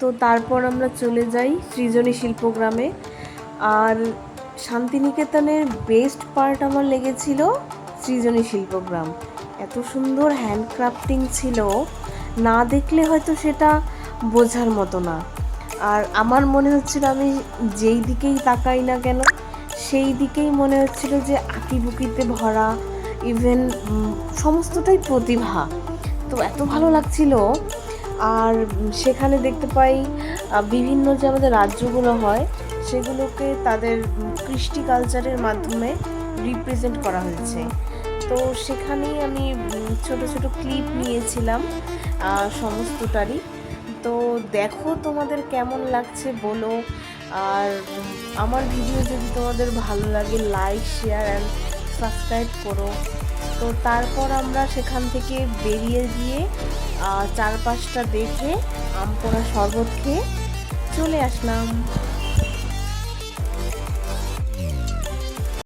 তো তারপর আমরা চলে যাই সৃজনী শিল্পগ্রামে। আর শান্তিনিকেতনের বেস্ট পার্ট আমার লেগেছিল সৃজনী শিল্পগ্রাম। এত সুন্দর হ্যান্ডক্রাফটিং ছিল, না দেখলে হয়তো সেটা বোঝার মতো না। আর আমার মনে হচ্ছিল আমি যেই দিকেই তাকাই না কেন সেই দিকেই মনে হচ্ছিল যে আঁকিবুকিতে ভরা, ইভেন সমস্তটাই প্রতিভা। তো এত ভালো লাগছিল। আর সেখানে দেখতে পাই বিভিন্ন যে আমাদের রাজ্যগুলো হয় সেগুলোকে তাদের কৃষ্টি কালচারের মাধ্যমে রিপ্রেজেন্ট করা হয়েছে। তো সেখানেই আমি ছোট ছোট ক্লিপ নিয়েছিলাম সমস্তটারই। তো দেখো তোমাদের কেমন লাগছে বলো। আর আমার ভিডিও যদি তোমাদের ভালো লাগে লাইক শেয়ার অ্যান্ড সাবস্ক্রাইব করো। তো তারপর আমরা সেখান থেকে বেরিয়ে গিয়ে চারপাশটা দেখে আম পোড়া শরবত খেয়ে চলে আসলাম।